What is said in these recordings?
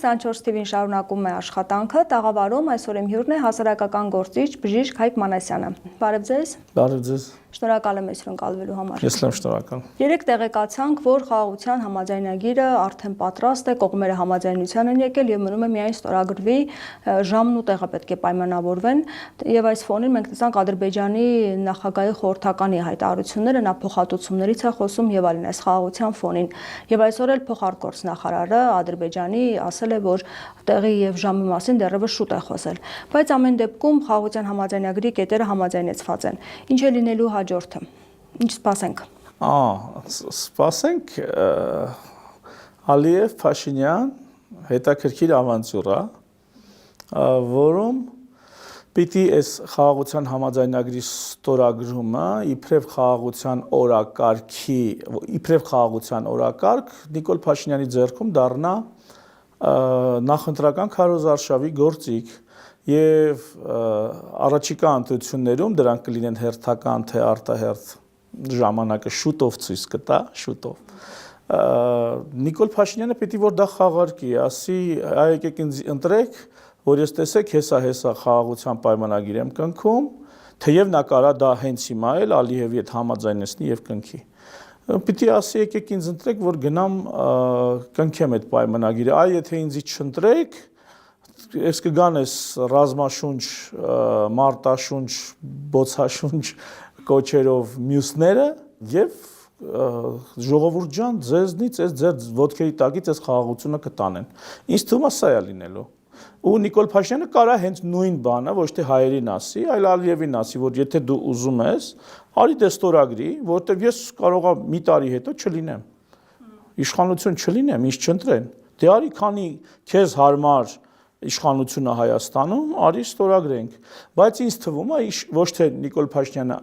24 TV-ին շարունակում է աշխատանքը, տաղավարում այսօր իմ հյուրն է հասարակական գործիչ բժիշկ Հայկ Մանասյանը։ Բարև ձեզ։ Բարև ձեզ։ Շնորհակալ եմ հյուրընկալվելու համար։ Ես եմ շնորհակալ։ Երեք տեղեկացանք, որ խաղաղության համաձայնագիրը արդեն պատրաստ է, կողմերը համաձայնության են եկել եւ մնում է միայն ստորագրվի ժամն ու տեղը պետք է պայմանավորվեն եւ այս ֆոնին մենք տեսանք Ադրբեջանի նախագահի խորհրդականի հայտարարությունները, նա փոխհատուցումներից է խոսում եւ այլն այս խաղաղության ֆոնին։ Եվ այսօր էլ փոխարտգործնախարարը Ադրբեջանի ասել է, որ տեղի եւ ժամի մասին դեռևս շուտ է խոսել։ Բայց ամեն դեպքում խաղաղության համաձայնագրի կետերը համաձայնեցված են։ Ինչ է լինելու հաջորդը։ Ինչ սպասենք։ Սպասենք Ալիև Փաշինյան հետաքրքիր ավանտյուր է, որում պիտի այս խաղաղության համաձայնագրի ստորագրումը իբրև խաղաղության օրակարգ Նիկոլ Փաշինյանի ձեռքում դառնա նախընտրական քարոզարշավի գործիք եւ առաջիկա ընտրություններում դրանք կլինեն հերթական թե արտահերթ ժամանակը շուտով ցույց կտա, շուտով Նիկոլ Փաշինյանը պիտի որ դա խաղարկի, ասի այ եկեք ինձ ընտրեք, որ ես տեսեք հեսա խաղաղության պայմանագիր եմ կնքում, թեև նա կարա դա հենց հիմա էլ Ալիևի հետ համաձայնեցնի եւ կնքի։ Պիտի ասի եկեք ինձ ընտրեք, որ գնամ կնքեմ այդ պայմանագիրը, այ եթե ինձ չընտրեք, ես կգան ես ռազմաշունչ, մարտաշունչ, բոցաշունչ կոչերով մյուսները եւ ժողովուրդ ջան, ձեզնից այս ձեր ոտքերի տակից այս խաղաղությունը կտանեն։ Ինձ թվում է սա է լինելու։ Ու Նիկոլ Փաշինյանը կարա հենց նույն բանը ոչ թե հայերին ասի, այլ Ալիևին ասի, որ եթե դու ուզում ես, արի դե ստորագրի, որտեվ ես կարողա մի տարի հետո չլինեմ։ Իշխանություն չլինեմ, ինձ չընտրեն։ Դե արի քանի քեզ հարմար իշխանությունը Հայաստանում, արի ստորագրենք։ Բայց ինձ թվում է ոչ թե Նիկոլ Փաշինյանը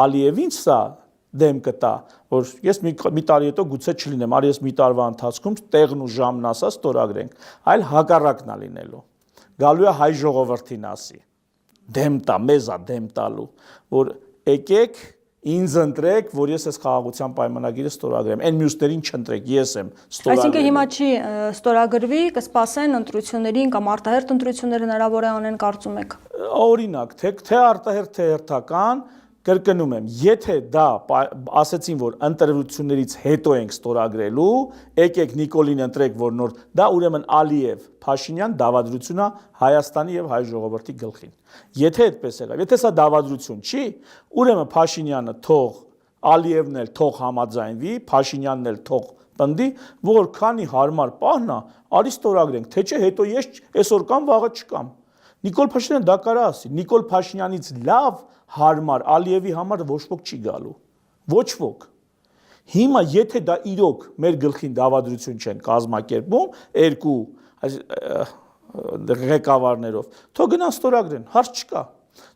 Ալիևին սա դեմ կտա, որ ես մի տարի հետո գուցե չլինեմ, արի ես մի տարվա ընթացքում տեղն ու ժամն ասա ստորագրենք, այլ հակառակն է լինելու։ Գալու է հայ ժողովրդին ասի, դեմ տա, մեզ է դեմ տալու, որ եկեք ինձ ընտրեք, որ ես այս խաղաղության պայմանագիրը ստորագրեմ, այն մյուսներին չընտրեք, ես եմ ստորագրել։ Այսինքն հիմա չի ստորագրվի, կսպասեն ընտրություններին կամ արտահերթ ընտրություններ հնարավոր է անեն, կարծում եք։ Օրինակ, թե արտահերթ թե հերթական, կրկնում եմ, եթե դա ասեցին, որ ընտրություններից հետո ենք ստորագրելու, եկեք Նիկոլին ընտրեք, որ նոր, դա ուրեմն Ալիև Փաշինյան դավադրությունն է Հայաստանի եւ հայ ժողովրդի գլխին։ Եթե այդպես եղավ, եթե սա դավադրություն չի, ուրեմն Փաշինյանը թող, Ալիևն էլ թող համաձայնվի, Փաշինյանն էլ թող պնդի, որ քանի հարմար պահն է, արի ստորագրենք, թե չէ հետո ես այսօր կամ վաղը չկամ։ Նիկոլ Փաշինյանը դա կարա ասի, Նիկոլ Փաշինյանից լավ հարմար Ալիևի համար ոչ ոք չի գալու, ոչ ոք։ Հիմա եթե դա իրոք մեր գլխին դավադրություն չեն կազմակերպում երկու ղեկավարներով, թող գնան ստորագրեն, հարց չկա։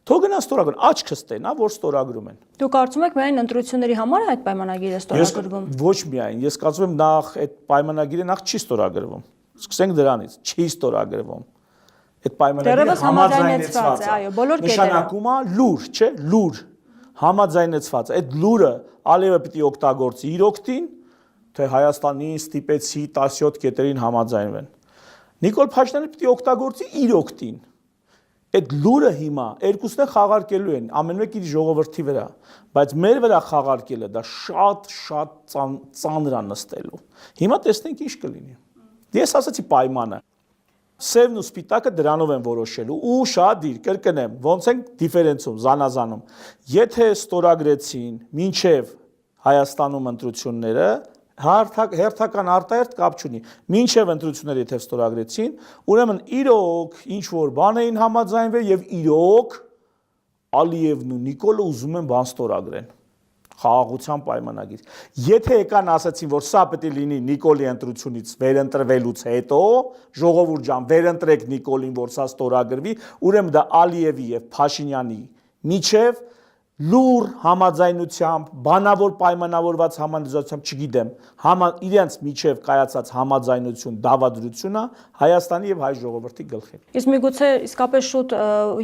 Թող գնան ստորագրեն, աչքս տենա, որ ստորագրում են։ Դու կարծում եք միայն ընտրությունների համար այդ պայմանագիրը ստորագրվում։ Ոչ միայն, ես կարծում եմ նախ այդ պայմանագիրը նախ չի ստորագրվում։ Սկսենք դրանից, չի ստորագրվում։ Այդ պայմանագիրը համաձայնեցված է, այո, բոլոր կետերը։ Նշանակում է լուր, չէ, լուր, համաձայնեցված է։ Այդ լուրը Ալիևը պիտի օգտագործի իր օգտին, թե Հայաստանին ստիպեցի 17 կետերին համաձայնվեն։ Նիկոլ Փաշինյանը պիտի օգտագործի իր օգտին։ Այդ լուրը հիմա երկուսն է խաղարկելու են, ամեն մեկ իր ժողովրդի վրա, բայց մեր վրա խաղարկելը դա շատ ծանր է նստելու։ Հիմա տեսնենք ինչ կլինի։ Ես ասացի պայմանը։ Սևն ու սպիտակը դրանով են որոշելու ու շատ իր կրկնեմ, ոնց են դիֆերենցում, զանազանում։ Եթե ստորագրեցին մինչև Հայաստանում ընտրությունները, հերթական արտահերթ կապ չունի։ Մինչև ընտրությունները եթե ստորագրեցին, ուրեմն իրոք ինչ որ բան էին համաձայնվել եւ իրոք Ալիևն ու Նիկոլը ուզում են բան ստորագրեն։ Խաղաղության պայմանագիր։ Եթե եկան ասացին, որ սա պետք է լինի Նիկոլի ընտրությունից վերընտրվելուց հետո, ժողովուրդ ջան, վերընտրեք Նիկոլին, որ սա ստորագրվի, ուրեմն դա Ալիևի եւ Փաշինյանի միջև լուր համաձայնությամբ, բանավոր պայմանավորված համանդրությամբ, չգիտեմ, իրենց միջև կայացած համաձայնություն, դավադրությունը Հայաստանի եւ հայ ժողովրդի գլխին։ Իսկ միգուցե իսկապես շուտ,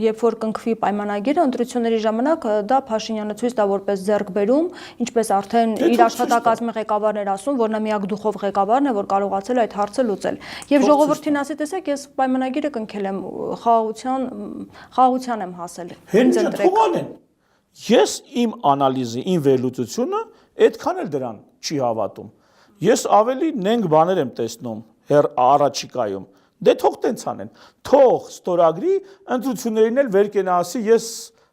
երբ որ կնքվի պայմանագիրը, ընտրությունների ժամանակ դա Փաշինյանը ցույց տա որպես ձեռքբերում, ինչպես արդեն իր աշխատակազմի ղեկավարն էր ասում, որ նա միակ դուխով ղեկավարն է, որ կարողացել է այդ հարցը լուծել։ Եվ ժողովրդին ասի, տեսեք, ես պայմանագիրը կնքել եմ, խաղաղության եմ հասել։ Հենց թողանեն։ Ես իմ անալիզի, իմ վերլուծությունը այդքան էլ դրան չի հավատում։ Ես ավելի նենք բաներ եմ տեսնում առաջիկայում։ Դե թող տենց անեն։ Թող ստորագրի, ընտրություններին էլ վեր կենա ասի, ես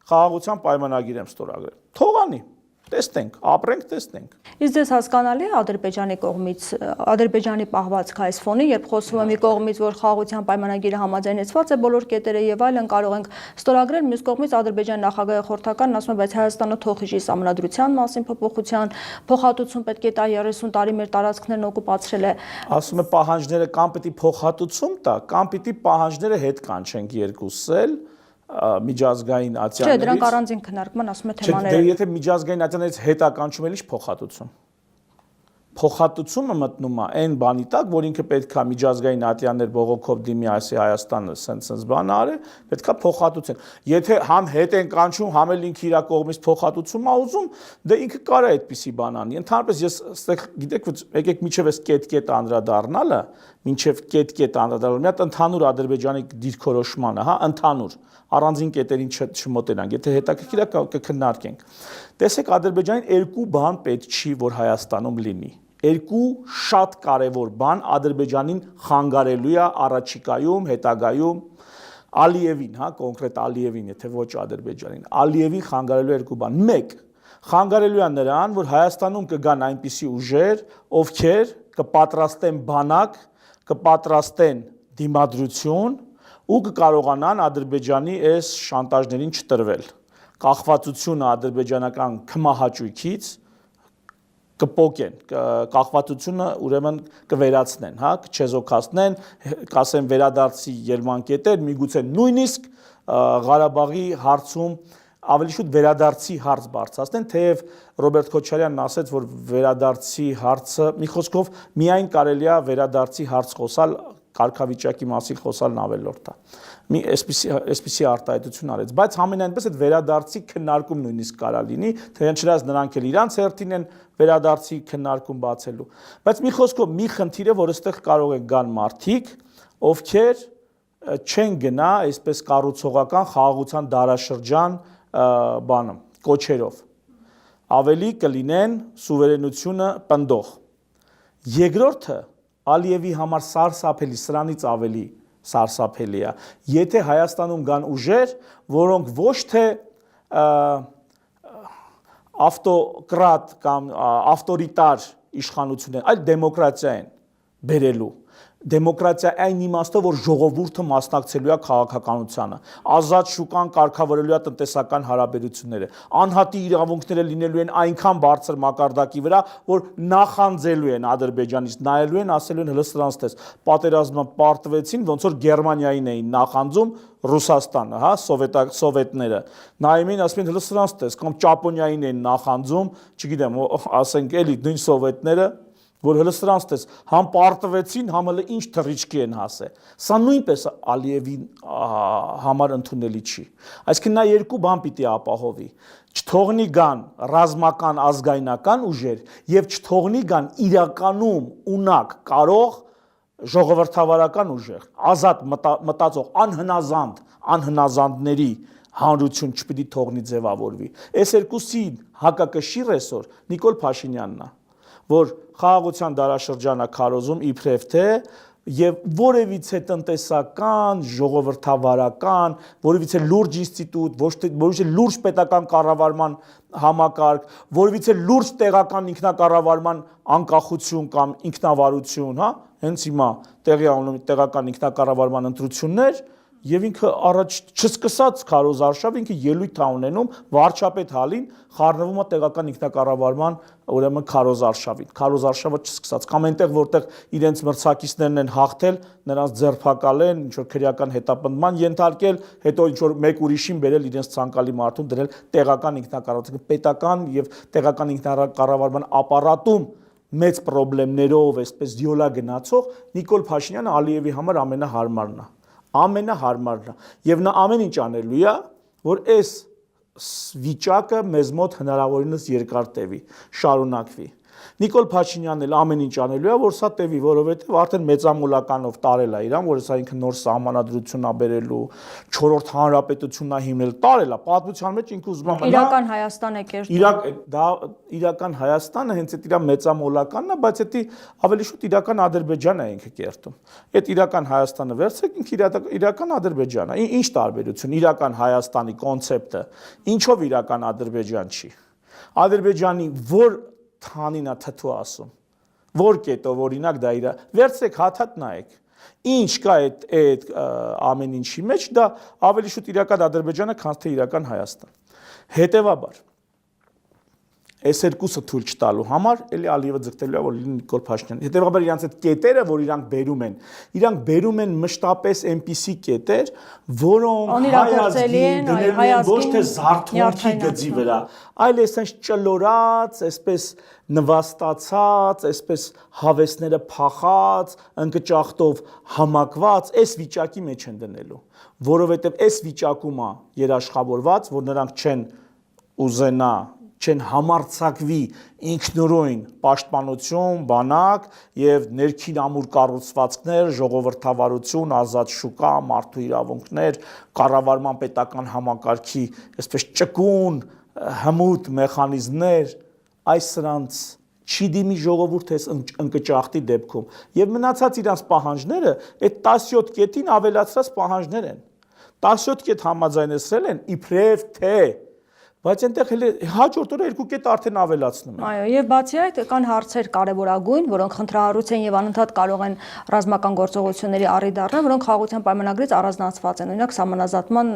խաղաղության պայմանագիր եմ ստորագրել։ Թող անի։ Տեսնենք, ապրենք, տեսնենք։ Իսկ ձեզ հասկանալի է Ադրբեջանի կողմից, Ադրբեջանի պահվածքը այս ֆոնին, երբ խոսվում է մի կողմից, որ խաղաղության պայմանագիրը համաձայնեցված է բոլոր կետերը եւ այլն կարող ենք ստորագրել, մյուս կողմից Ադրբեջանի նախագահի խորհրդականն ասում է, բայց Հայաստանը թող հիշի սահմանադրության մասին փոփոխության, փոխհատուցում պետք է տա 30 տարի մեր տարածքներն օկուպացրել է։ Ասում է պահանջները կամ պիտի փոխհատուցում տա, կամ պիտի պահանջները հետ կանչենք երկուսս էլ միջազգային ատյաններից։ Չէ, դրանք առանձին քննարկման ասում է թեմաները։ Չէ, եթե միջազգային ատյաններից հետականչում էլ փոխհատուցում։ Փոխհատուցումը մտնում է այն բանի տակ, որ ինքը պետքա միջազգային ատյաններ բողոքով դիմի ասի Հայաստանը սենց բան արի, պետքա փոխհատուցեն։ Եթե համ հետ են կանչում, համ էլ ինքը իր կողմից փոխհատուցում ա ուզում, դե ինքը կարա այդպիսի բան անի։ Ընդհանրապես ես այստեղ գիտեք, եկեք միջև էս կետ-կետ անդրադառնալը, մինչև կետ-կետ անդրադառնալը, մի հատ ընդհանուր Ադրբեջանի դիրքորոշմանը, հա, ընդհանուր առանձին կետերին չմոտենանք, եթե հետաքրքիր է կքննարկենք։ Տեսեք, Ադրբեջանին երկու բան պետք չի, որ Հայաստանում լինի։ Երկու շատ կարևոր բան Ադրբեջանին խանգարելու է առաջիկայում, հետագայում Ալիևին, հա, կոնկրետ Ալիևին, եթե ոչ Ադրբեջանին։ Ալիևին խանգարելու երկու բան։ Մեկ, խանգարելու է նրան, որ Հայաստանում կգան այնպիսի ուժեր, ովքեր կպատրաստեն բանակ, կպատրաստեն դիմադրություն ու կկարողանան Ադրբեջանի այս շանտաժներին չտրվել։ Կախվածությունը ադրբեջանական քմահաճույքից կփոկեն, կախվածությունը ուրեմն կվերացնեն, հա, կչեզոքացնեն, կասեն վերադարձի ելմանկետեր, միգուցե նույնիսկ Ղարաբաղի հարցում ավելի շուտ վերադարձի հարց բարձրացնեն, թեև Ռոբերտ Քոչարյանն ասաց, որ վերադարձի հարցը, մի խոսքով, միայն կարելի է վերադարձի հարց խոսալ, կարգավիճակի մասին խոսալն ավելորդ է։ Մի այսպիսի արտահայտություն արեց, բայց համենայնպես այդ վերադարձի քննարկում նույնիսկ կարա լինի, թեև չնայած նրանք էլ իրանց հերթին են վերադարձի քննարկում բացելու։ Բայց մի խոսքով մի խնդիր է, որ այստեղ կարող են գան մարդիկ, ովքեր չեն գնա այսպես կառուցողական խաղաղության դարաշրջան բանը, կոչերով։ Ավելի կլինեն սուվերենությունը պնդող։ Երկրորդը Ալիևի համար սարսափելի, սրանից ավելի սարսափելի է, եթե Հայաստանում կան ուժեր, որոնք ոչ թե ավտոկրատ կամ ավտորիտար իշխանություն են, այլ դեմոկրատիա են բերելու։ Դեմոկրատիա այն իմաստով, որ ժողովուրդը մասնակցելու է քաղաքականությանը, ազատ շուկան կարգավորելու է տնտեսական հարաբերությունները, անհատի իրավունքները լինելու են այնքան բարձր մակարդակի վրա, որ նախանձելու են Ադրբեջանից, նայելու են, ասելու են հլը սրանց տես, պատերազմը պարտվեցին, ոնց որ Գերմանիային էին նախանձում Ռուսաստանը, հա, սովետները, նայում էին, ասում են հլը սրանց տես, կամ Ճապոնիային էին նախանձում, չգիտեմ, ասենք էլի նույն սովետները, որ հլը սրանց տես, համ պարտվեցին, համ հլը ինչ թռիչքի են հասե։ Սա նույնպես Ալիևի համար ընդունելի չի։ Այսինքն նա երկու բան պիտի ապահովի։ Չթողնի գան ռազմական ազգայնական ուժեր եւ չթողնի գան իրականում ունակ կարող ժողովրդավարական ուժեր, ազատ մտածող, անհնազանդների հանրություն չպիտի թողնի ձևավորվի։ Այս երկուսին հակակշիռ այսօր Նիկոլ Փաշինյանն է, որ խաղաղության դարաշրջանը քարոզում իբրև թե եւ որևիցե տնտեսական, ժողովրդավարական, որևիցե լուրջ ինստիտուտ, որևիցե լուրջ պետական կառավարման համակարգ, որևիցե լուրջ տեղական ինքնակառավարման անկախություն կամ ինքնավարություն, հա, հենց հիմա տեղի ունեն տեղական ինքնակառավարման ընտրություններ, եւ ինքը առաջ չսկսած քարոզարշավ ինքը ելույթ է ունենում վարչապետ հալին խառնվում է տեղական ինքնակառավարման ուրեմն քարոզարշավին քարոզարշավը չսկսած կամ այնտեղ որտեղ իրենց մրցակիցներն են հաղթել նրանց ձերբակալեն ինչ որ քրեական հետապնդման ենթարկել հետո ինչ որ մեկ ուրիշին բերել իրենց ցանկալի մարդուն դրել տեղական ինքնակառավարության պետական եւ տեղական ինքնակառավարման ապարատում մեծ խնդիրներով այսպես դիոլա գնացող Նիկոլ Փաշինյանը Ալիևի համար ամենահարմարն է եւ նա ամեն ինչ անելու է որ այս վիճակը մեզ մոտ հնարավորինս երկար տևի շարունակվի Նիկոլ Փաշինյանն էլ ամեն ինչ անելու է որ սա տևի որովհետեւ արդեն մեծամոլականով տարել է իրան որ սա ինքը նոր սահմանադրություն է բերելու 4-րդ հանրապետությունն է հիմնել տարել է պատմության մեջ ինքը ուզում է իրական Հայաստան է կերտում դա իրական Հայաստանը հենց այդ իր մեծամոլականն է բայց դա ավելի շուտ իրական Ադրբեջանն է ինքը կերտում այդ իրական Հայաստանը վերցեք ինքը իրական Ադրբեջանն է ինչ տարբերություն իրական Հայաստանի կոնցեպտը ինչով իրական Ադրբեջան չի Ադրբեջանի որ Թանինա թթու ասում որ կետով օրինակ դա իր վերցրեք հաթաթ նայեք ինչ կա այդ ամեն ինչի մեջ դա ավելի շուտ իրական Ադրբեջանը քան թե իրական Հայաստան հետևաբար այս երկուսը թույլ չտալու համար էլի Ալիևը ձգտելու է որ լինի Նիկոլ Փաշինյան հետևաբար իրանց այդ կետերը որ իրանք բերում են մշտապես այնպիսի կետեր որոնք ոչ թե զարթոնքի գծի վրա այլ այսպես ճլորած այսպես նվաստացած այսպես հավեսները փախած ընկճախտով համակված այս վիճակի մեջ են դնելու որովհետև այս վիճակում է երաշխավորված որ նրանք չեն ուզենա չեն համարձակվի ինքնուրույն պաշտպանություն, բանակ եւ ներքին ամուր կառուցվածքներ, ժողովրդավարություն, ազատ շուկա, մարդու իրավունքներ, կառավարման պետական համակարգի, այսպես ճկուն, հմուտ մեխանիզմներ, այս սրանց չի դիմի ժողովուրդը այս ընկճախտի դեպքում եւ մնացած իրանց պահանջները այդ 17 կետին ավելացրած պահանջներ են 17 կետ համաձայնեցրել են իբրև թե բայց այնտեղ հենց հաջորդ օրը երկու կետ արդեն ավելացնում են։ Այո, եւ բացի այդ կան հարցեր կարևորագույն, որոնք խնդրահարույց են եւ անընդհատ կարող են ռազմական գործողությունների առի դառնալ, որոնք խաղաղության պայմանագրից առանձնացված են։ Օրինակ սահմանազատման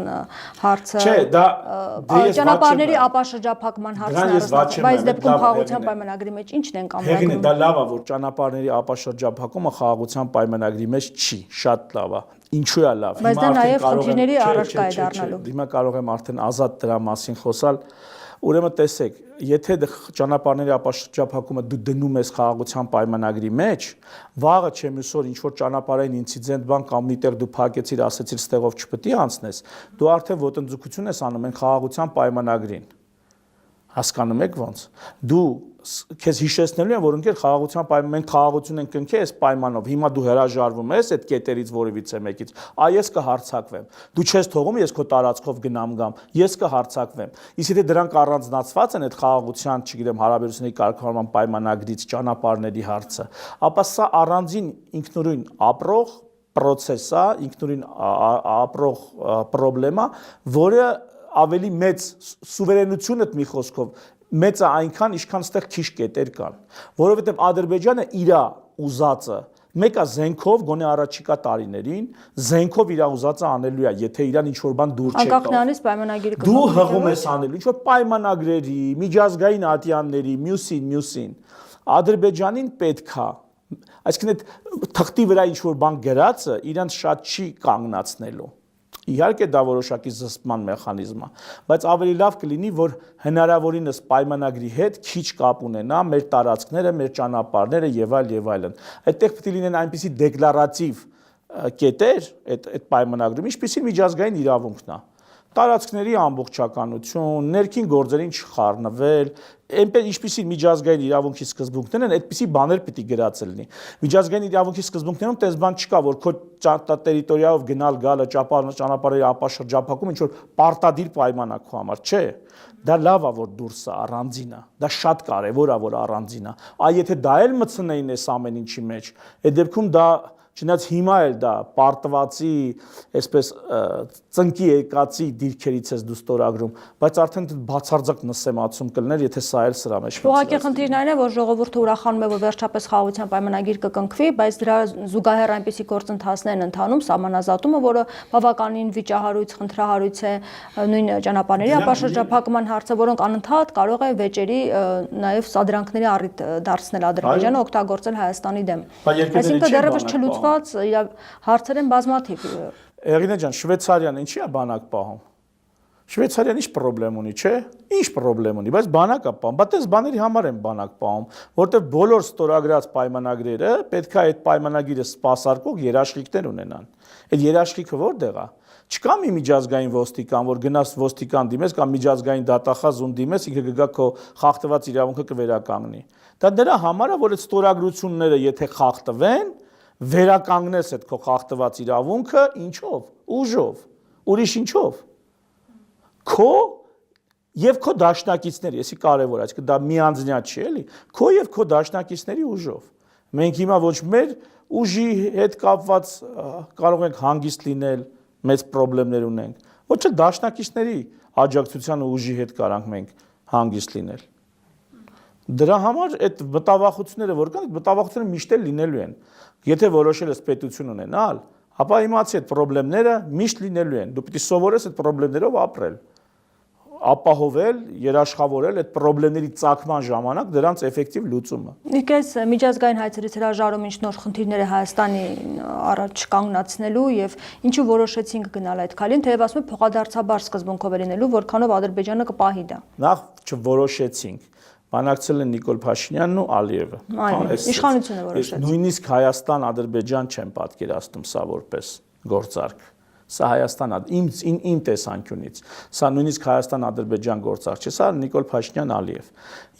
հարցը, չէ, դա ճանապարհների ապաշրջափակման հարցը, բայց դեպքում խաղաղության պայմանագրի մեջ ի՞նչն են կամենում։ Դա լավ է, որ ճանապարհների ապաշրջափակումը խաղաղության պայմանագրի մեջ չի, շատ լավ է։ Ինչու է լավ։ Բայց դա նաև խնդիրների առարկա է դառնալու։ Հիմա կարող եմ արդեն ազատ դրա մասին խոսալ։ Ուրեմն տեսեք, եթե ճանապարհների ապաշրջափակումը դու դնում ես խաղաղության պայմանագրի մեջ, վաղը չեմ ուսոր ինչ որ ճանապարհային ինցիդենտ բան կամ միտեղ դու փակեցիր, ասեցիր, ստեղով չպետք է անցնես, դու արդեն ոտնձգություն ես անում են խաղաղության պայմանագրին։ Հասկանում եք ոնց։ Դու քեզ հիշեցնելու են որ ընկեր խաղաղության պայման մենք խաղաղություն ենք կնքի այս պայմանով հիմա դու հրաժարվում ես այդ կետերից որևիցե մեկից ես կհարցակվեմ դու չես թողում ես քո տարածքով գնամ գամ ես կհարցակվեմ իսկ եթե դրանք առանձնացված են այդ խաղաղության չգիտեմ հարաբերությունների կարգավորման պայմանագրից ճանապարհների հարցը ապա սա առանձին ինքնուրույն ապրող process է ինքնուրույն ապրող խնդրեմ է որը ավելի մեծ սուվերենությունը մի խոսքով մեծ է այնքան ինչքան ստեղ քիչ կետեր կան որովհետև Ադրբեջանը իր ուզածը մեկը զենքով գոնե առաջիկա տարիներին զենքով իր ուզածը անելու է եթե իրան ինչ որ բան դուր չեկա անկախ նրանից պայմանագիրը դու հղում ես անելու ինչ որ պայմանագրերի միջազգային ատյանների մյուսին Ադրբեջանին պետքա այսինքն այդ թղթի վրա ինչ որ բան գրածը իրան շատ չի կանգնացնելու Իհարկե դա որոշակի զսպման մեխանիզմ է, բայց ավելի լավ կլինի, որ հնարավորինս պայմանագրի հետ քիչ կապ ունենա մեր տարածքները, մեր ճանապարհները եւ այլն։ Այդտեղ պետք է լինեն այնպիսի դեկլարատիվ կետեր այդ պայմանագրում, ինչպիսին միջազգային իրավունքն է։ Տարածքների ամբողջականություն, ներքին գործերին չխառնվել, այնպես ինչպիսի միջազգային իրավունքի սկզբունքներն են, այդպիսի բաներ պիտի գրած լինի։ Միջազգային իրավունքի սկզբունքներում տես բան չկա, որ քո տերիտորիայով գնալ գալը ճանապարհների ապաշրջափակում ինչ որ պարտադիր պայման է քո համար, չէ։ Դա լավ է որ դուրս է առանձին է, դա շատ կարևոր է որ առանձին է։ Այ եթե դա էլ մտցնեին այս ամեն ինչի մեջ, այդ դեպքում դա չնայած հիմա էլ դա պարտվածի, այսպես ծնկի եկածի դիրքերից ես դու ստորագրում, բայց արդեն բացարձակ նսեմացում կլներ, եթե սա էլ սրա մեջ մտցված։ Ուղղակի խնդիրն այն է, որ ժողովուրդը ուրախանում է, որ վերջապես խաղաղության պայմանագիր կկնքվի, բայց դրա զուգահեռ այնպիսի գործընթացներ են ընթանում, սահմանազատումը, որը բավականին վիճահարույց, խնդրահարույց է, նույն ճանապարհների ապաշրջափակման հարցը, որոնք անընդհատ կարող է վեճերի նաև սադրանքների առիթ դարձնել Ադրբեջանը օգտագործել Հայաստանի դեմ։ Այսինքն դեռևս չլուծված հարցեր են բազմաթիվ։ Էրինա ջան, Շվեյցարիան ինչի է բանակ պահում։ Շվեյցարիան ինչ խնդրեմ ունի, չէ՞։ Ինչ խնդրեմ ունի, բայց բանակ է պահում։ Բայց այս բաների համար են բանակ պահում, որտեղ բոլոր ստորագրած պայմանագրերը պետք է այդ պայմանագիրը սպասարկող երաշխիքներ ունենան։ Այդ երաշխիքը որտեղ է։ Չկա մի միջազգային ոստիկան, որ գնաս ոստիկան դիմես կամ միջազգային դատախազ ուն դիմես, ինքը կգա քո խախտված իրավունքը կվերականգնի։ Դա դրա համար է, որ այդ ստորագրությունները եթե խախտվեն, վերականգնես այդ քո խախտված իրավունքը ինչով, ուժով, ուրիշ ինչով։ Քո եւ քո դաշնակիցների, եսի կարևոր է, այսինքն դա միանձնյա չի, էլի, քո եւ քո դաշնակիցների ուժով։ Մենք հիմա ոչ մեր ուժի հետ կապված կարող ենք հանգիստ լինել, մեծ խնդիրներ ունենք, ոչ էլ դաշնակիցների աջակցության ու ուժի հետ կարանք մենք հանգիստ լինել։ Դրա համար այդ մտավախությունները, որ կան, այդ մտավախությունները միշտ էլ լինելու են։ Եթե որոշել ես պետություն ունենալ, ապա իմացի այդ խնդիրները միշտ լինելու են։ Դու պիտի սովորես այդ խնդիրներով ապրել, ապահովել, երաշխավորել այդ խնդիրների ծագման ժամանակ դրանց էֆեկտիվ լուծումը։ Իքես միջազգային հայցերից հրաժարում ինչ նոր խնդիրներ է Հայաստանի առաջ կանգնացնելու եւ ինչու որոշեցինք գնալ այդ քայլին, թեև ասում եմ փոխադարձաբար սկզբունքով է լինելու, որքանով Ադրբեջանը կպահի դա։ Նախ չորոշեցինք։ Բանակցել են Նիկոլ Փաշինյանն ու Ալիևը։ Իշխանությունը որոշեց։ Նույնիսկ Հայաստան-Ադրբեջան չեմ պատկերացնում սա որպես գործարք։ Սա Հայաստան իմ տեսանկյունից։ Սա նույնիսկ Հայաստան-Ադրբեջան գործարք չէ, սա Նիկոլ Փաշինյան-Ալիև։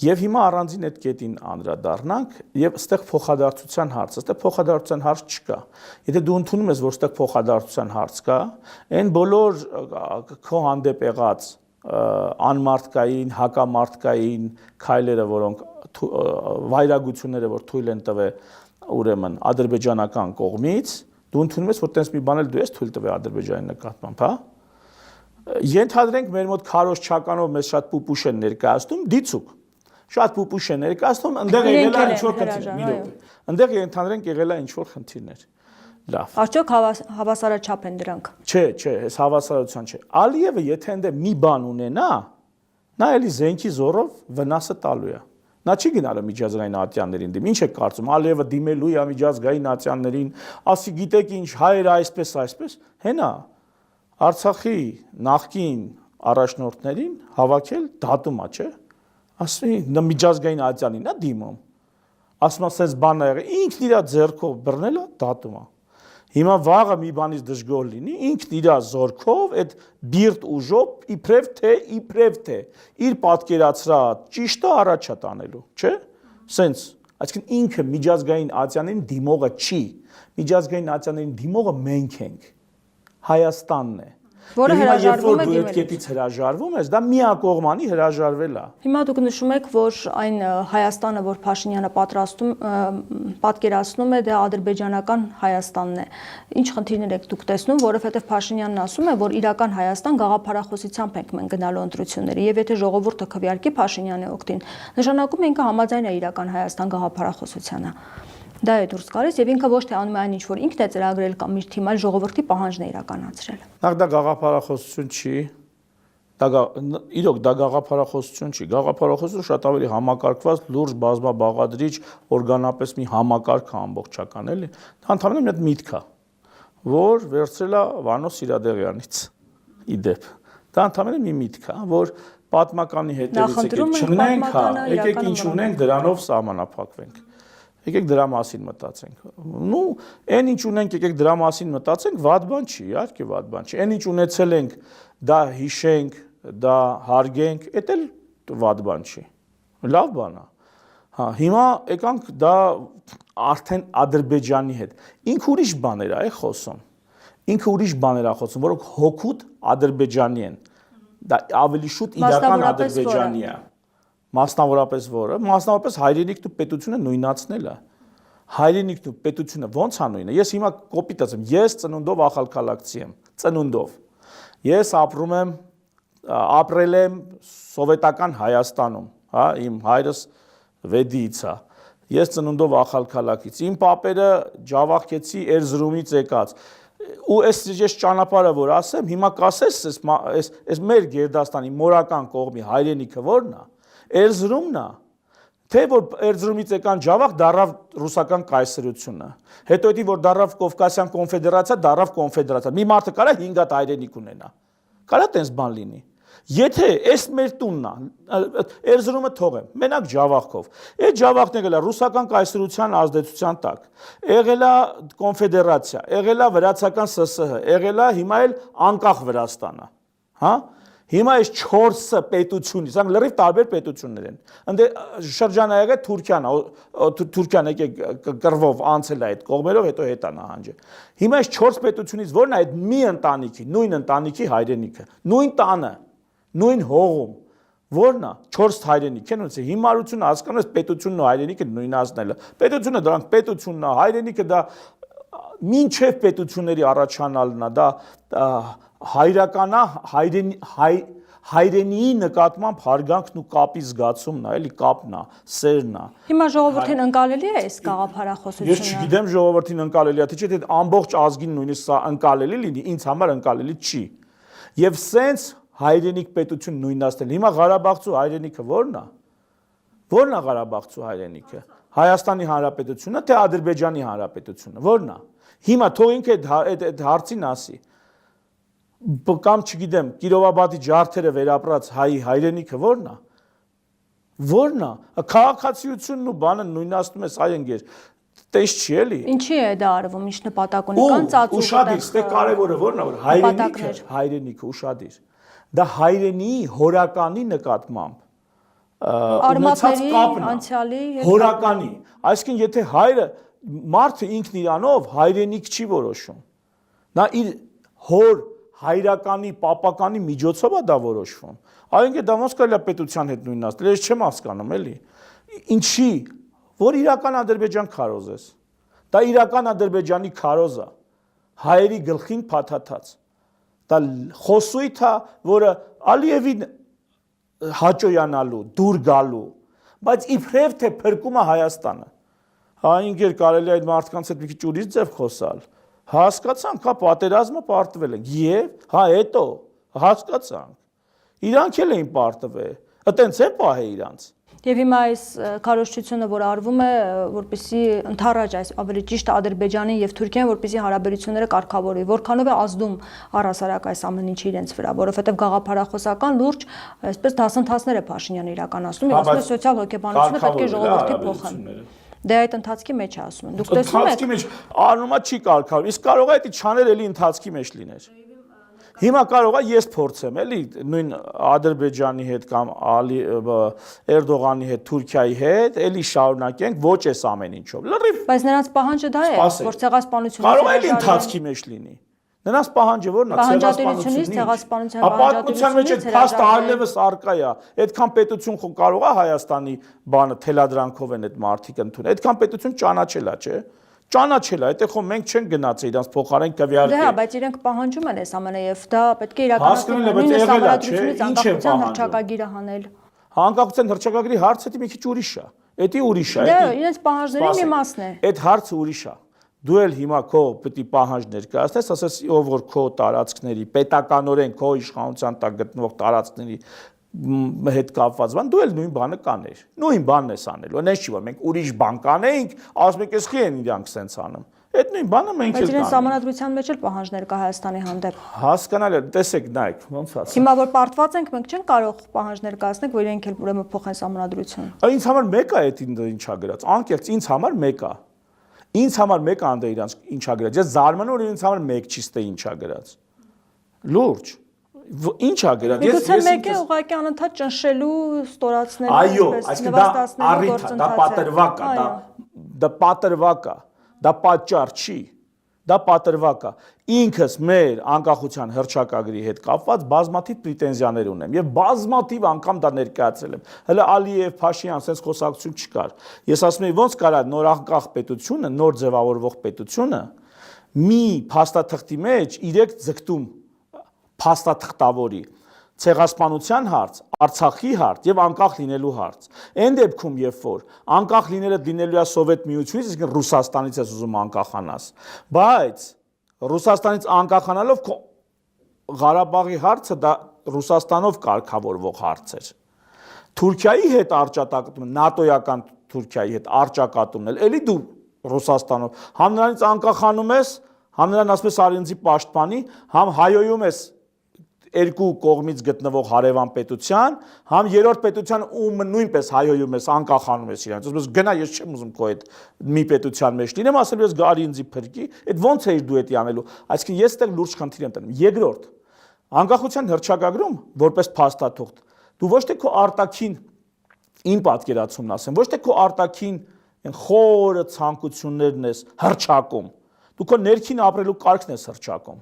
Եվ հիմա առանձին այդ կետին անդրադառնանք եւ այստեղ փոխադարձության հարց, այստեղ փոխադարձության հարց չկա։ Եթե դու ընդունում ես, որ այստեղ փոխադարձության հարց կա, այն բոլոր քո հանդեպ եղած անմարտկային, հակամարտկային քայլերը, որոնք վայրագությունները, որ թույլ են տվել ուրեմն ադրբեջանական կողմից, դու ընդունում ես, որ տես մի բան էլ դու ես թույլ տվել Ադրբեջանի նկատմամբ, հա։ Ենթադրենք մեր մոտ քարոզ չականով մեզ շատ պուպուշ են ներկայացնում, դիցուկ։ Շատ պուպուշ են ներկայացնում, այնտեղ եղել է ինչ-որ խնդիրներ։ Այնտեղ ենթադրենք եղել է ինչ-որ խնդիրներ։ Լավ։ Արդյոք հավասարաչափ են դրանք։ Չէ, այս հավասարության չէ։ Ալիևը եթե այնտեղ մի բան ունենա, նա էլի զենքի զորով վնասը տալու է։ Նա չի գնալու միջազգային ատյաններին դիմ։ Ինչ է կարծում, Ալիևը դիմելու է միջազգային ատյաններին, ասի գիտեք ինչ, հայերը այսպես, հենա Արցախի նախկին առաջնորդներին հավաքել դատումա, չէ։ Ասի նա միջազգային ատյանին է դիմում։ Ասում է, «Սենց բան ա եղել», ինքն իր ձեռքով բռնել է դատումա։ Հիմա վաղը մի բանից դժգոհ լինի, ինքն իր զորքով այդ բիրտ ուժով իբրև թե իր պատկերացրած ճիշտը առաջ է տանելու, չէ՞։ Սենց, այսինքն ինքը միջազգային ատյաններին դիմողը չի։ Միջազգային ատյաններին դիմողը մենք ենք։ Հայաստանն է։ Որը հրաժարվում է դիմել։ Երբ կետից հրաժարվում ես, դա միակողմանի հրաժարվել է։ Հիմա դուք նշում եք, որ այն Հայաստանը, որ Փաշինյանը պատկերացնում է, դա ադրբեջանական Հայաստանն է։ Ինչ խնդիրներ եք դուք տեսնում, որովհետև Փաշինյանն ասում է, որ իրական Հայաստան գաղափարախոսությամբ ենք մենք գնալու ընտրությունների, եւ եթե ժողովուրդը քվեարկի Փաշինյանի օգտին, նշանակում է ինքը համաձայն է իրական Հայաստան գաղափարախոսությանը։ Դա է դուրս գալիս եւ ինքը ոչ թե անում է այն ինչ որ ինքն է ծրագրել կամ իր թիմը, այլ ժողովրդի պահանջն է իրականացրել։ Նախ դա գաղափարախոսություն չի։ Իրոք դա գաղափարախոսություն չի։ Գաղափարախոսությունը շատ ավելի համակարգված, լուրջ, բազմաբաղադրիչ, օրգանապես մի համակարգ է ամբողջական, էլի։ Դա ընդհանրապես մի հատ միտք է, որ վերցրել է Վանո Սիրադեղյանից իդեպ։ Դա ընդհանրապես մի միտք է, որ պատմականի հետևից չգնենք, հա, եկեք ինչ ունենք, դրանով սահմանափակվենք։ Եկեք դրա մասին մտածենք։ Ну, այն ինչ ունենք, եկեք դրա մասին մտածենք, վատ բան չի, իհարկե վատ բան չի։ Այն ինչ ունեցել ենք, դա հիշենք, դա հարգենք, դա էլ վատ բան չի։ Լավ բան է։ Հա, հիմա եկանք դա արդեն Ադրբեջանի հետ։ Ինքը ուրիշ բաներ է խոսում։ Ինքը ուրիշ բաներ է խոսում, որոնք հոգուտ Ադրբեջանի են։ Դա ավելի շուտ իրական Ադրբեջանի է։ Մասնավորապես որը, մասնավորապես հայրենիքն ու պետությունը նույնացնելը։ հայրենիքն ու պետությունը ո՞նց է նույնը։ Ես հիմա կոպիտ ասեմ, ես ծնունդով ախալքալակցի եմ, ծնունդով։ Ես ապրել եմ սովետական Հայաստանում, հա, իմ հայրս վեդիից է։ Ես ծնունդով ախալքալակից։ Իմ պապերը ջավախքեցի Էրզրումից եկած։ Ու ես ճանապարհը որ ասեմ, հիմա կասես այս մեր Գերդաստանի մորական կողմի հայրենիքը ո՞րն է։ Էրզրումն է։ Թե որ Էրզրումից եկան ջավախ դարավ ռուսական կայսրությունը։ Հետո էդի որ դարավ Կովկասյան կոնֆեդերացիա, դարավ կոնֆեդերացիա։ Մի մարդը կարա 5 հատ հայրենիք ունենա։ Կարա տենց բան լինի։ Եթե այս մեր տունն է, Էրզրումը թողեմ, մենակ ջավախքով։ Այդ ջավախն եղել է ռուսական կայսրության ազդեցության տակ։ Եղել է կոնֆեդերացիա, եղել է վրացական ՍՍՀ, եղել է հիմա էլ անկախ Վրաստանը, հա։ Հիմա այս 4 պետությունից, ասենք լրիվ տարբեր պետություններ են։ Ընդ շրջանայինը Թուրքիան եկեք կռվով անցել է այդ կողմերով, հետո հետա նահանջը։ Հիմա այս 4 պետությունից ո՞րն է այդ մի ընտանիքի, նույն ընտանիքի հայրենիքը, նույն տանը, նույն հողում, ո՞րն է 4 հայրենիք են ունեցել։ Հիմարությունը հասկանում ես պետությունն ու հայրենիքը նույնացնելը։ Պետությունը դրանք պետությունն է, հայրենիքը դա մինչև պետությունների առաջանալն է, դա հայրականա հայրենիի նկատմամբ հարգանքն ու կապի զգացումն է, էլի կապն է, սերն է։ Հիմա ժողովրդին ընկալելի է այս գաղափարախոսությունը։ Ես չգիտեմ ժողովրդին ընկալելի է, թե չէ, դա ամբողջ ազգին նույնիսկ սա ընկալելի լինի, ինձ համար ընկալելի չի։ Եվ սենց հայրենիք պետություն նույնացնել։ Հիմա Ղարաբաղցու հայրենիքը ո՞րն է։ Ո՞րն է Ղարաբաղցու հայրենիքը։ Հայաստանի Հանրապետությունը, թե Ադրբեջանի Հանրապետությունը, ո՞րն է։ Հիմա թող ինքը այդ հարցին ասի։ Կամ չգիտեմ, Կիրովաբադի ջարդերը վերապրած հայի հայրենիքը ո՞րն է։ Ո՞րն է։ Քաղաքացիությունն ու բանը նույնացնում ես, այ ընկեր, տես չի էլի։ Ինչի է դա արվում, ինչ նպատակ ունի, կան ծածուկ։ Ուշադիր, ստե կարևորը ո՞րն է, որ հայրենիքը ուշադիր։ Դա հայրենի հորականի նկատմամբ արմատների, անցյալի, հորականի։ Այսինքն, եթե հայրը մարդը ինքն իրանով հայրենիք չի որոշում։ Նա իր հոր հայրականի, պապականի միջոցով է դա որոշվում։ Այնինքն դա ոնց կարելի է պետության հետ նույնացնել, ես չեմ հասկանում, էլի։ Ինչի, որ իրական Ադրբեջան քարոզ ես։ Դա իրական Ադրբեջանի քարոզ է։ Հայերի գլխին փաթաթած։ Դա խոսույթ է, որը Ալիևին հաճոյանալու, դուր գալու, բայց իբրև թե փրկում է Հայաստանը։ Հա ինքեր կարելի է այդ մարդկանց հետ մի քիչ ուրիշ ձև խոսալ։ Հասկացանք, հա պատերազմը պարտվել են։ Եվ հա հետո հասկացանք։ Իրանք էլ էին պարտվել։ Այտենց է պահե իրանց։ Եվ հիմա այս քարոզչությունը, որ արվում է, որպեսզի ընդառաջ այս ավելի ճիշտ Ադրբեջանի եւ Թուրքիան, որպեսզի հարաբերությունները կարգավորվի, որքանով է ազդում առհասարակ այս ամեն ինչը իրենց վրա, որովհետեւ գաղափարախոսական լուրջ, այսպես դասընթացներ է Փաշինյանը իրականացնում, եւ այսպես սոցիալ հոգեբանությունը պետք է ժողովրդի փոխեն։ Դե այդ ընթացքի մեջ է ասում են։ Դուք տեսնում եք։ Ընթացքի մեջ անումա չի կարգավորվում։ Իսկ կարող է դա չանել էլի ընթացքի մեջ լիներ։ Հիմա կարող է ես փորձեմ էլի նույն Ադրբեջանի հետ կամ Էրդողանի հետ, Թուրքիայի հետ, էլի շարունակենք ոչ էս ամեն ինչով։ Լրիվ։ Բայց նրանց պահանջը դա է, որ ցեղասպանությունը կարող է ընթացքի մեջ լինի։ Նրանց պահանջը ո՞րն է, ցեղասպանությունից, ցեղասպանության պատմության մեջ այդ փաստը այլևս արկա է։ Այդքան պետություն կարող է Հայաստանի բանը թելադրանքով են այդ մարդիկ ընդունել։ Այդքան պետություն ճանաչել է, չէ՞։ Ճանաչել է, այդտեղ խո մենք չենք գնացել իրանց փոխարեն կվյարկել։ Դե հա, բայց իրենք պահանջում են այս ամենը եւ դա պետք է իրականացնել։ Նույնիսկ համադրությունից անկախության հռչակագիրը հանել։ Անկախության հռչակագրի հարցը դի մի քիչ ուրիշ է։ Էդի ուրիշ է։ Դե իրենց պահանջների մի մասն է։ Այդ հարցը ուրիշ է։ Դու էլ հիմա քո պետք է պահանջ ներկայացնես, ասես ով որ քո տարածքների, պետականորեն քո իշխանության տակ գտնվող տարածքների հետ կապված բան, դու էլ նույն բանը կաներ։ Նույն բանն ես անելու։ Այնպես չի որ մենք ուրիշ բան կանեինք, ասում եք, էսքի են իրանք սենց անում։ Այդ նույն բանը մենք էլ կանենք։ Բայց իրենց համանդրության մեջ էլ պահանջներ կա Հայաստանի հանդեպ։ Հասկանալի է, տեսեք, նայեք, ոնց ասեմ։ Հիմա որ պարտված ենք, մենք չենք կարող պահանջներ կասնենք, որ իրենք էլ ուրեմն փոխեն համանդրություն։ Ինձ համար մեկ է այդ ինչա գրած։ Անկեղծ ինձ համար մեկ է։ Ինձ համար մեկ անդե իրանց ինչա գրած։ Ես զարմանում որ ինձ համար մեկ չի ստե ինչա գրած։ Լուրջ։ Ինչա գրած։ Ես մեկ է ուղղակի անընդհատ ճնշելու, ստորացնելու, այո, այսինքն դա առիթ է, դա պատրվակ է, դա պատրվակ է, դա պատճառ չի։ Դա պատրվակ է։ Ինքս մեր անկախության հռչակագրի հետ կապված բազմաթիվ պրետենզիաներ ունեմ եւ բազմաթիվ անգամ դա ներկայացրել եմ։ Հələ Ալիև, Փաշինյան sense խոսակցություն չկար։ Ես ասում եմ ոնց կարա նոր անկախ պետությունը, նոր ձևավորվող պետությունը մի փաստաթղթի մեջ իրեք ձգտում փաստաթղթավորի ցեղասպանության հարց, Արցախի հարց եւ անկախ լինելու հարց։ Այն դեպքում, երբ որ անկախ լինելը լինելու է Սովետ միությունից, իսկ Ռուսաստանից ես ուզում անկախանաս, բայց Ռուսաստանից անկախանալով Ղարաբաղի հարցը դա Ռուսաստանով կարգավորվող հարց էր։ Թուրքիայի հետ արճակատումն, նատոյական Թուրքիայի հետ արճակատումն էլ էլի դու Ռուսաստանով համ նրանից անկախանում ես, համ նրան ասում ես արինձի պաշտպանի, համ հայոյում ես երկու կողմից գտնվող հարևան պետության, համ երրորդ պետության ում նույնպես հայոյում ես, անկախանում ես իրանց։ Ասում ես գնա, ես չեմ ուզում քո հետ մի պետության մեջ լինեմ, ասել ես գարի ինձի փրկի, այդ ո՞նց էիր դու դա անելու։ Այսինքն ես այդտեղ լուրջ խնդիր եմ տնում։ Երկրորդ, անկախության հռչակագրում որպես փաստաթուղթ, դու ոչ թե քո արտաքին իմ պատկերացումն ասեմ, ոչ թե քո արտաքին այն խորը ցանկություններն ես հռչակում։ Դու քո ներքին ապրելու կարգն ես հռչակում։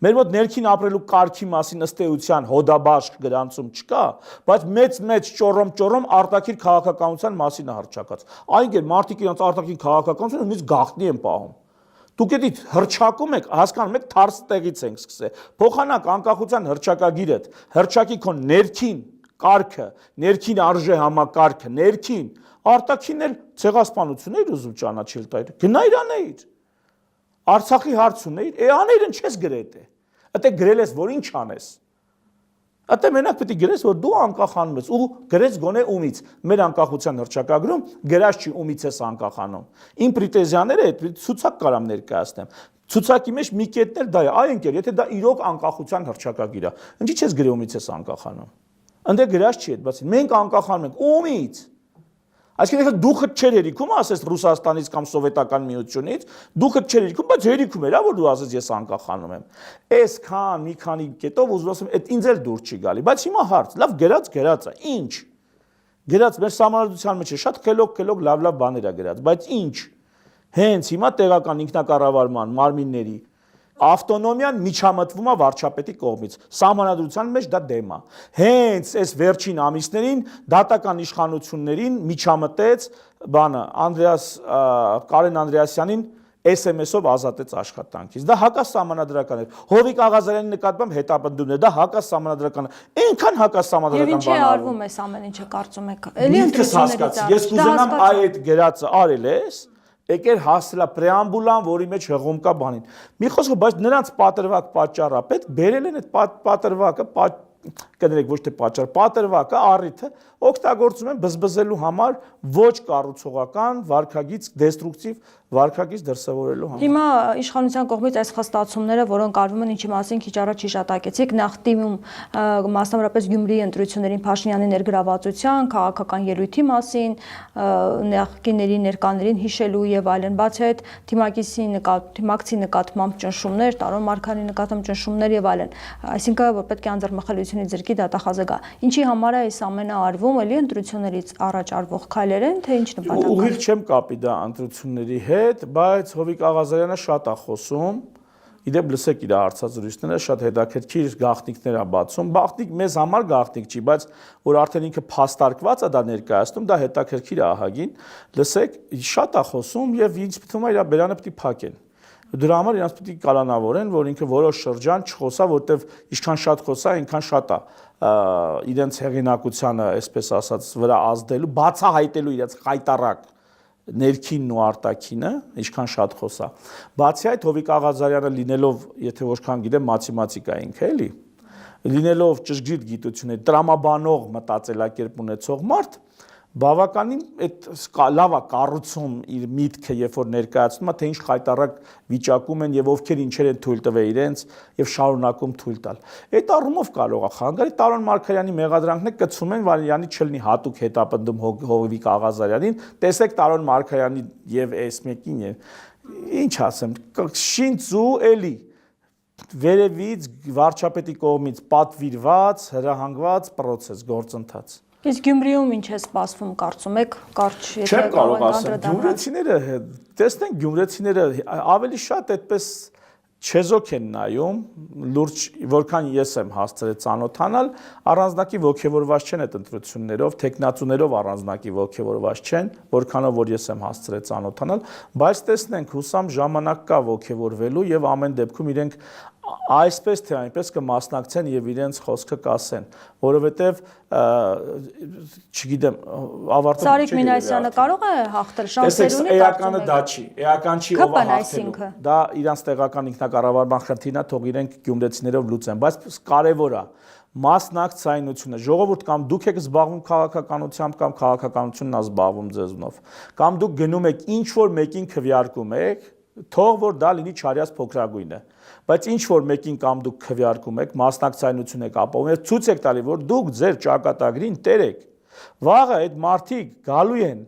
Մեր մոտ ներքին ապրելու կարգի մասին ըստ էության հոդաբաշխ գրանցում չկա, բայց մեծ ճոռոմ արտաքին քաղաքականության մասին է հռչակած։ Այնինքն մարդիկ իրենց արտաքին քաղաքականությունը նույնիսկ գաղտնի են պահում։ Դուք էդի հռչակում եք, հասկանում եք, թարս տեղից ենք սկսել։ Փոխանակ անկախության հռչակագիրը, հռչակի քո ներքին կարգը, ներքին արժե համակարգը, ներքին, արտաքին էլ ցեղասպանություն էր ուզում ճանաչել տայր։ Գնա իրանեիր։ Արցախի հարց ունեիր, աներն չես գրել է։ Այդտե գրել ես, որ ինչ անես։ Այդտե մենակ պետք է գրես, որ դու անկախանում ես, ու գրես գոնե ումից։ Մեր անկախության հռչակագրում գրած չի ումից ես անկախանում։ Իմ պրետենզիաները այդ ցուցակ կարամ ներկայացնեմ։ Ցուցակի մեջ մի կետն էլ դա է, այ ընկեր, եթե դա իրոք անկախության հռչակագիր է, ինչի՞ չես գրել ումից ես անկախանում։ Ընդ գրած չի այդ, բացի մենք անկախանում ենք ումից։ Այսինքն դուխը չէր հերիքում, ասես Ռուսաստանից կամ Սովետական միությունից, դուխը չէր հերիքում, բայց հերիքում էր, որ դու ասես ես անկախանում եմ։ Այսքան մի քանի կետով ուզում ասեմ, այդ ինձ էլ դուր չի գալի, բայց հիմա հարց, լավ գրած է, ինչ։ Գրած մեր համանդրության մեջ է շատ խելոք լավ բաներ է գրած, բայց ինչ։ Հենց հիմա տեղական ինքնակառավարման մարմինների ավտոնոմիան միջամտվում է վարչապետի կողմից։ Սահմանադրության մեջ դա դեմ է։ Հենց այս վերջին ամիսներին դատական իշխանություններին միջամտեց բանը Կարեն Անդրեասյանին SMS-ով ազատեց աշխատանքից։ Դա հակասահմանադրական էր։ Հովիկ Աղազարյանի նկատմամբ հետապնդումն է, դա հակասահմանադրական է։ Այնքան հակասահմանադրական բան է։ Եվ ինչի արվում է ամեն ինչը կարծում եք։ Էլի ընտրություններից ես կուզենամ այդ գրածը արել ես, եկեր հասցրել պրեամբուլան, որի մեջ հղում կա բանին։ Մի խոսքով, բայց նրանց պատրվակ պատճառը պետք բերել են այդ պատրվակը, կներեք ոչ թե պատճառ, պատրվակը առիթը օգտագործում են բզբզելու համար ոչ կառուցողական վարքագիծ դեստրուկտիվ վարքագիծ դրսևորելու համար։ Հիմա իշխանության կողմից այս խստացումները, որոնք արվում են, ինչի մասին քիչ առաջ հիշատակեցիք, նախ թիմում մասնավորապես Գյումրիի ընտրություններին Փաշինյանի ներգրավվածության, քաղաքական ելույթի մասին, նախկինների ներկաներին հիշելու եւ այլն, բացի այդ թիմակցի նկատմամբ ճնշումներ, Տարոն Մարգարյանի նկատմամբ ճնշումներ եւ այլն, այսինքն որ պետք է անձեռմխելիությունից զրկի դատախազը գա։ Ինչի համար է այս ամենը արվում, էլի ընտրություններից առաջ արվող քայլեր են, թե ինչ նպատակով։ Ուղիղ չեմ կապի դա ընտրությունների հետ, բայց Հովիկ Աղազարյանը շատ է խոսում։ Իդեպ լսեք իր հարցազրույցները, շատ հետաքրքիր գաղտնիքներ է բացում։ Գաղտնիք մեզ համար գաղտնիք չի, բայց որ արդեն ինքը փաստարկված է դա ներկայացնում, դա հետաքրքիր է ահագին։ Լսեք, շատ է խոսում եւ ինձ թվում է իր բերանը պետք է փակեն։ Դրա համար իրանց պետք է կալանավորեն, որ ինքը որոշ շրջան չխոսա, որտեվ ինչքան շատ խոսա, այնքան շատ է իրենց հեղինակությանը, այսպես ասած, վրա ազդելու, բացահայտելու իրենց խայտարակ ներքինն ու արտաքինը, ինչքան շատ խոսա։ Բացի այդ Հովիկ Աղազարյանը լինելով, եթե ոչքան գիտեմ, մաթեմատիկա ինքը էլի, լինելով ճշգրիտ գիտությունների տրամաբանող մտածելակերպ ունեցող մարդ, բավականին այդ լավ է կառուցում իր միտքը, երբ որ ներկայացնում է, թե ինչ խայտարակ վիճակում են եւ ովքեր ինչեր են թույլ տվել իրենց եւ շարունակում թույլ տալ։ Այդ առումով կարող է խանգարի Տարոն Մարգարյանի մեղադրանքները կցում են Վարյանի չլինի հատուկ հետապնդում Հովիկ Աղազարյանին, տեսեք Տարոն Մարգարյանի եւ այս մեկին ինչ ասեմ, շինծու էլի վերևից վարչապետի կողմից պատվիրված, հրահանգված process գործընթաց։ Իսկ Գյումրիում ինչ է սպասվում, կարծում եք, կարճ Չեմ կարող ասել, գյումրեցիները, տեսնենք գյումրեցիները ավելի շատ այդպես չեզոք են նայում, լուրջ, որքան ես եմ հասցրել ծանոթանալ, առանձնակի ողջևորված չեն այդ ընտրություններով, տեխնացուներով առանձնակի ողջևորված չեն, որքանով որ ես եմ հասցրել ծանոթանալ, բայց տեսնենք, հուսամ ժամանակ կա ողջևորվելու եւ ամեն դեպքում իրենք այսպես թե այնպես կմասնակցեն եւ իրենց խոսքը կասեն, որովհետեւ չգիտեմ, ավարտել Սարիկ Մինասյանը կարող է հաղթել շանսեր ունի, էականը դա չի, էական չի ով հաղթելու։ Դա իրանց տեղական ինքնակառավարման խնդիրն է, թող իրենք գյումրեցիներով լուծեն, բայց կարևոր է մասնակցայնությունը, ժողովուրդ կամ դուք եք զբաղվում քաղաքականությամբ կամ քաղաքականությունն է զբաղվում ձեզնով, կամ դուք գնում եք ինչ որ մեկին քվեարկում եք, թող որ դա լինի չարյաց փոքրագույնը, բայց ինչ որ մեկին կամ դուք քվեարկում եք, մասնակցայնություն եք ապահովում, եւ ցույց եք տալի, որ դուք ձեր ճակատագրին տեր եք։ Վաղը այդ մարդիկ գալու են,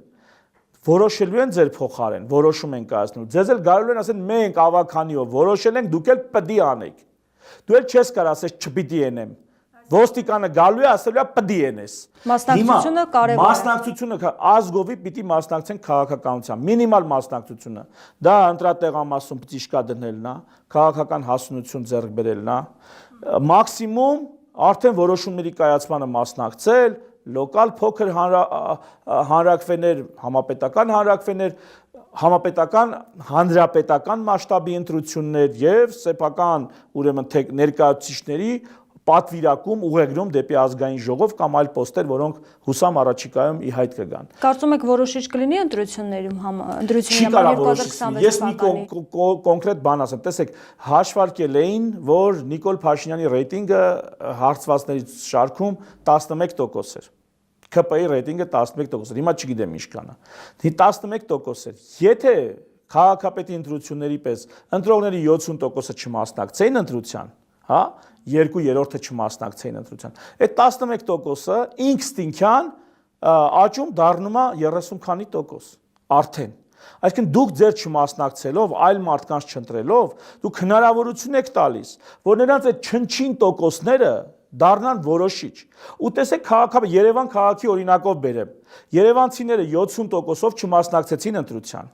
որոշելու են ձեր փոխարեն, որոշում են կայացնում։ Ձեզ էլ գալու են ասեն մենք ավականիով որոշել ենք, դուք էլ պդի անեք։ Դու էլ չես կարող ասես չպիտի ենեմ։ Ոստիկանը գալու է ասելու է պդի ենես։ Մասնակցությունը կարևոր է։ Մասնակցությունը ազգովի պիտի մասնակցեն քաղաքականության, մինիմալ մասնակցությունը։ Դա ընտրատեղամասում պտիշկա դնելն է, քաղաքական հասունություն ձեռք բերելն է, մաքսիմում արդեն որոշումների կայացմանը մասնակցել, լոկալ փոքր հանրակրվեներ, համապետական հանրակրվեներ, համապետական հանրապետական մասշտաբի ընտրություններ եւ սեփական ուրեմն ներկայացուցիչների պատվիրակում ուղեգրում դեպի ազգային ժողով կամ այլ պոստեր, որոնք հուսամ առաջիկայում ի հայտ կգան։ Կարծում եք որոշիչ կլինի ընտրություններում Չի կարող որոշիչ։ Ես մի կոնկրետ բան ասեմ, տեսեք, հաշվարկել էին, որ Նիկոլ Փաշինյանի ռեյտինգը հարցվածներից շարքում 11% էր։ ԿՊ-ի ռեյտինգը 11% էր։ Հիմա չգիտեմ ինչքան է։ 11% էր։ Եթե քաղաքապետի ընտրությունների պես ընտրողների 70%-ը չմասնակցեին ընտրության, հա, 2/3-ը չմասնակցեին ընտրության։ Այդ 11%-ը ինստինքտյան աճում դառնում է 30 քանի տոկոս արդեն։ Այսինքն դուք ձեր չմասնակցելով, այլ մարդկանց չընտրելով, դուք հնարավորություն եք տալիս, որ նրանց այդ չնչին տոկոսները դառնան որոշիչ։ Ու տեսեք Երևան քաղաքի օրինակով բերեմ։ Երևանցիները 70%-ով չմասնակցեցին ընտրության։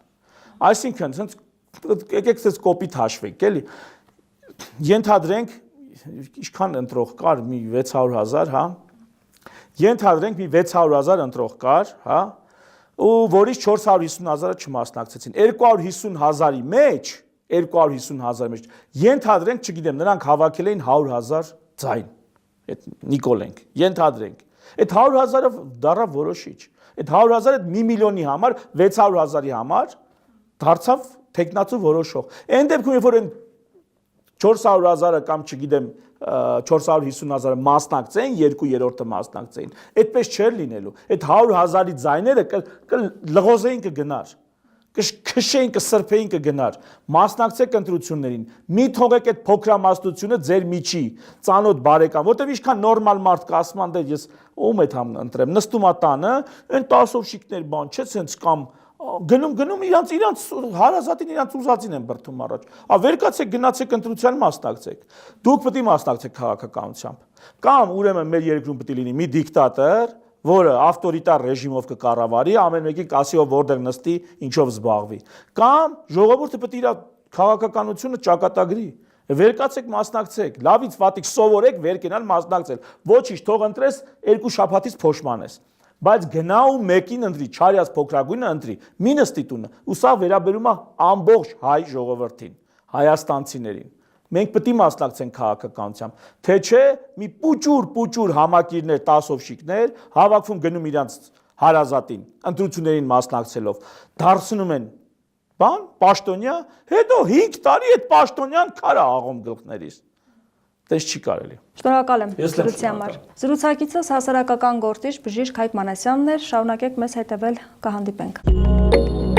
Այսինքն, եկեք ցած կոպիտ հաշվենք, էլի։ Ենթադրենք ինչքան ընտրող կար, մի 600,000, հա։ Ենթադրենք մի 600,000 ընտրող կար, հա, ու որից 450,000-ը չմասնակցեցին։ 250,000-ի մեջ, 250,000-ի մեջ, ենթադրենք, չգիտեմ, նրանք հավաքել էին 100,000 ձայն։ Այդ Նիկոլենք, ենթադրենք։ Այդ 100,000-ը դառավ որոշիչ։ Այդ 100,000-ը 1 միլիոնի համար, 600,000-ի համար դարձավ տեխնացու որոշող։ Այն դեպքում, երբ որ 400,000-ը կամ չգիտեմ 450,000-ը մասնակցեին, 2/3-ը մասնակցեին։ Այդպես չէր լինելու։ Այդ 100,000-ի ձայները կլղոզեին կգնար, կքշեին, կսրբեին կգնար։ Մասնակցեք ընտրություններին։ Մի թողեք այդ փոքրամասնությունը ձեր միջի ծանոթ բարեկամ, որտեվ ինչքան նորմալ մարդ կասման դե ես ում այդ համ ընտրեմ, նստում ա տանը, այն 10-ով շիկներ բան չէ, սենց կամ գնում իրանց հարազատին իրանց ուզածին են բրդում առաջ։ Վեր կացեք գնացեք ընտրության մասնակցեք։ Դուք պետք է մասնակցեք քաղաքականությամբ։ Կամ ուրեմն մեր երկրում պետք է լինի մի դիկտատոր, որը ավտորիտար ռեժիմով կկառավարի, ամեն մեկին կասի ով որտեղ նստի, ինչով զբաղվի։ Կամ ժողովուրդը պետք է իր քաղաքականությունը ճակատագրի։ Վեր կացեք մասնակցեք, լավից վատից սովորեք վեր կենալ մասնակցել։ Ոչինչ, թող ընտրես 2 շաբաթից փոշմանես։ Բայց գնա ու մեկին ընտրի, չարյաց փոքրագույնը ընտրի, մի նստի տունը, ու սա վերաբերում է ամբողջ հայ ժողովրդին, հայաստանցիներին։ Մենք պետք է մասնակցենք քաղաքականությամբ, թե չէ մի պուճուր համակիրներ, 10-ով շիկներ, հավաքվում գնում իրանց հարազատին, ընտրություններին մասնակցելով, դարձնում են բան, պաշտոնյա, հետո 5 տարի այդ պաշտոնյան քարը աղում գլխներից։ Դες չի կարելի։ Շնորհակալ եմ զրույցի համար։ Զրուցակիցս հասարակական գործիչ բժիշկ Հայկ Մանասյանն էր, շարունակեք մեզ հետևել, կհանդիպենք։